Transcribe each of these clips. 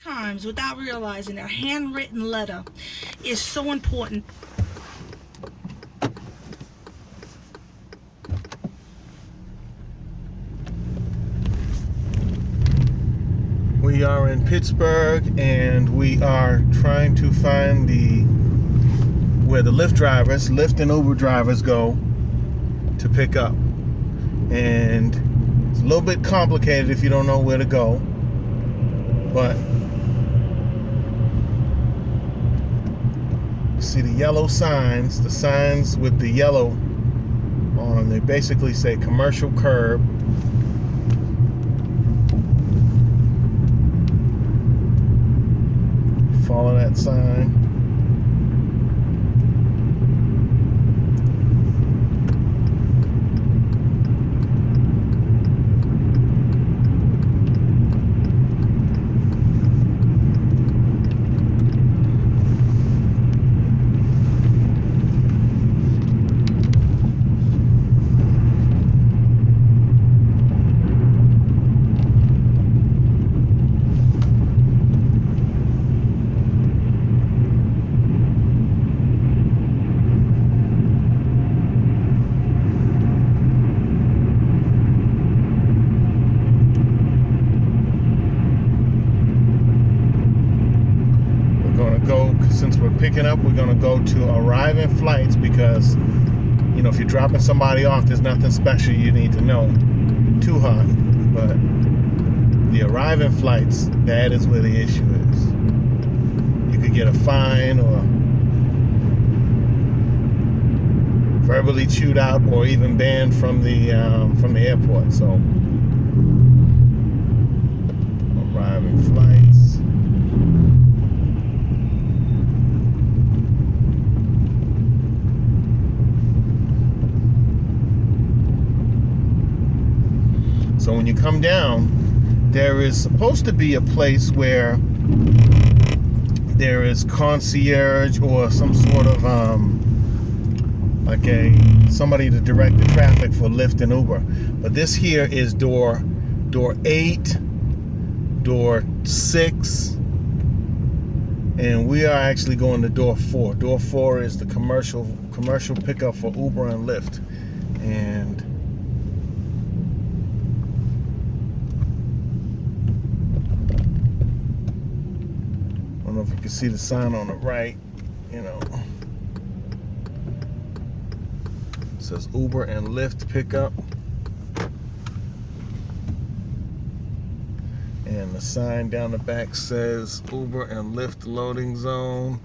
sometimes without realizing a handwritten letter is so important. We are in Pittsburgh, and we are trying to find where the Lyft and Uber drivers go to pick up. And it's a little bit complicated if you don't know where to go, but you see the yellow signs, the signs with the yellow on them, they basically say commercial curb. Follow that sign. Since we're picking up, we're going to go to arriving flights, because you know, if you're dropping somebody off, there's nothing special you need to know too hot. But the arriving flights, that is where the issue is. You could get a fine or verbally chewed out, or even banned from the airport. So arriving flights. So when you come down, there is supposed to be a place where there is concierge or some sort of somebody to direct the traffic for Lyft and Uber. But this here is door 8, door 6, and we are actually going to door 4. Door 4 is the commercial pickup for Uber and Lyft. And I don't know if you can see the sign on the right, you know. It says Uber and Lyft pickup. And the sign down the back says Uber and Lyft loading zone.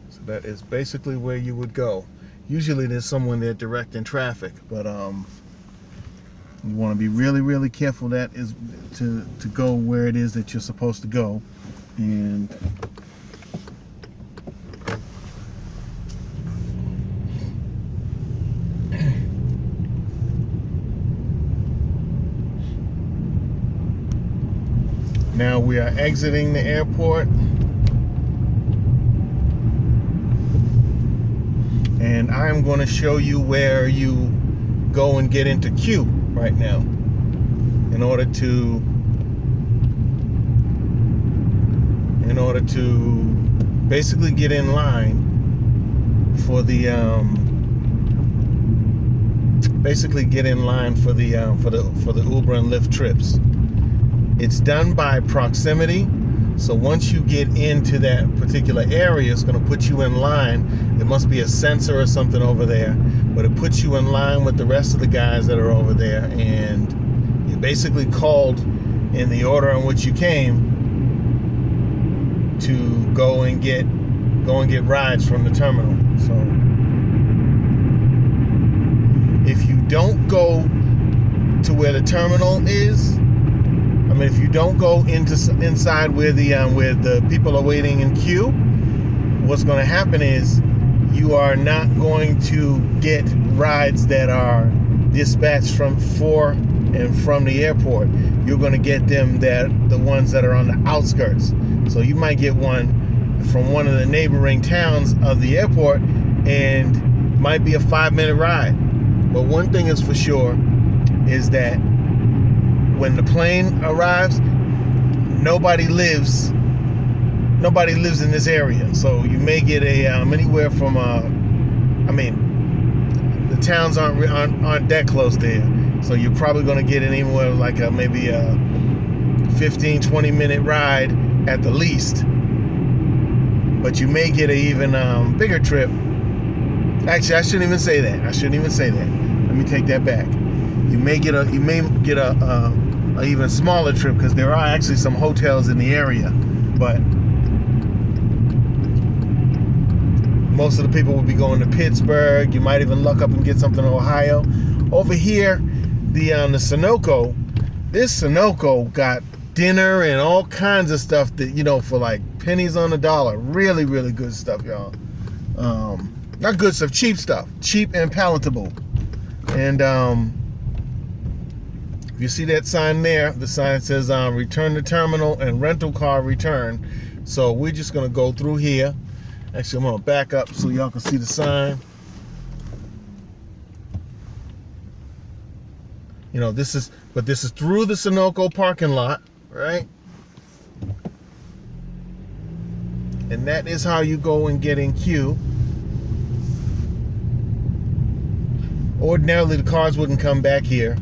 So that is basically where you would go. Usually there's someone there directing traffic, but you want to be really, really careful that is to go where it is that you're supposed to go. And now we are exiting the airport. And I'm going to show you where you go and get into queue right now in order to basically get in line for the Uber and Lyft trips. It's done by proximity. So once you get into that particular area, it's going to put you in line. There must be a sensor or something over there, but it puts you in line with the rest of the guys that are over there, and you're basically called in the order in which you came to go and get rides from the terminal. So if you don't go to where the terminal is, I mean, if you don't go inside where the people are waiting in queue, what's going to happen is you are not going to get rides that are dispatched from the airport. You're going to get the ones that are on the outskirts. So you might get one from one of the neighboring towns of the airport, and might be a 5-minute ride. But one thing is for sure is that when the plane arrives, nobody lives in this area. So you may get a anywhere from the towns aren't that close there. So you're probably going to get anywhere like maybe a 15-20 minute ride at the least. But you may get an even bigger trip. Actually, I shouldn't even say that. Let me take that back. You may get a even smaller trip, because there are actually some hotels in the area. But most of the people will be going to Pittsburgh. You might even luck up and get something in Ohio. Over here, the Sunoco. This Sunoco got dinner and all kinds of stuff that, for like pennies on the dollar. Really, really good stuff, y'all. Not good stuff, cheap stuff. Cheap and palatable. And if you see that sign there, the sign says return to terminal and rental car return. So we're just going to go through here. Actually, I'm going to back up so y'all can see the sign. This is through the Sunoco parking lot, right? And that is how you go and get in queue. Ordinarily, the cars wouldn't come back here.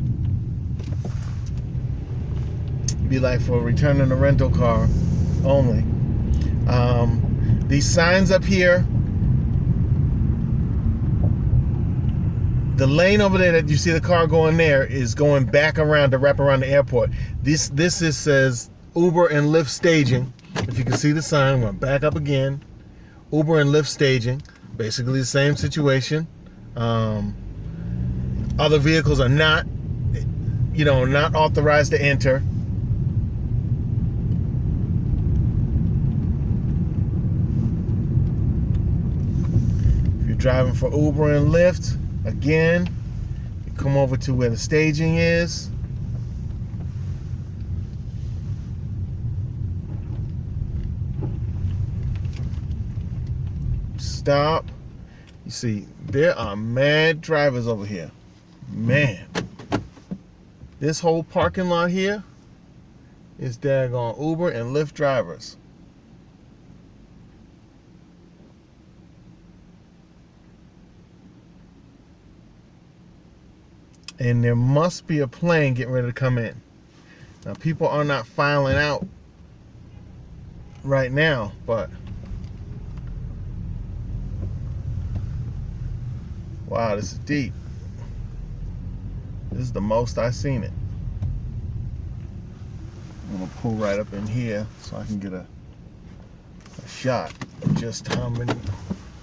It'd be like for returning a rental car only. These signs up here, the lane over there that you see the car going there is going back around to wrap around the airport. This says Uber and Lyft staging. If you can see the sign, I'm going to back up again. Uber and Lyft staging, basically the same situation. Other vehicles are not authorized to enter. If you're driving for Uber and Lyft, again, you come over to where the staging is. Stop. You see, there are mad drivers over here. Man, this whole parking lot here is daggone Uber and Lyft drivers. And there must be a plane getting ready to come in. Now, people are not filing out right now, but wow, this is deep. This is the most I've seen it. I'm gonna pull right up in here so I can get a shot of just how many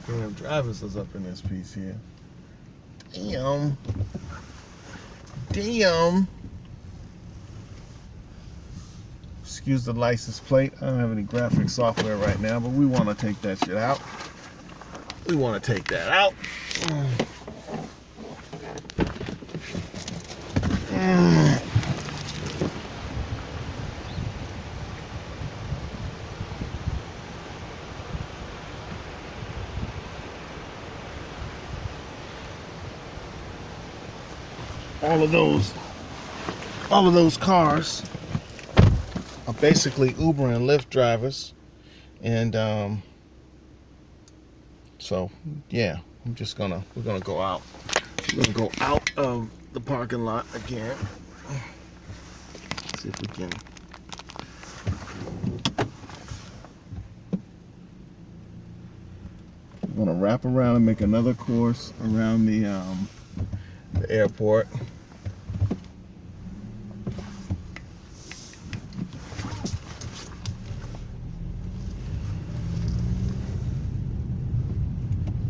damn drivers is up in this piece here. Damn. Excuse the license plate. I don't have any graphic software right now, but we want to take that shit out. All of those cars are basically Uber and Lyft drivers, and so yeah, we're gonna go out. We're gonna go out of the parking lot again. See if we can. We're gonna wrap around and make another course around the airport.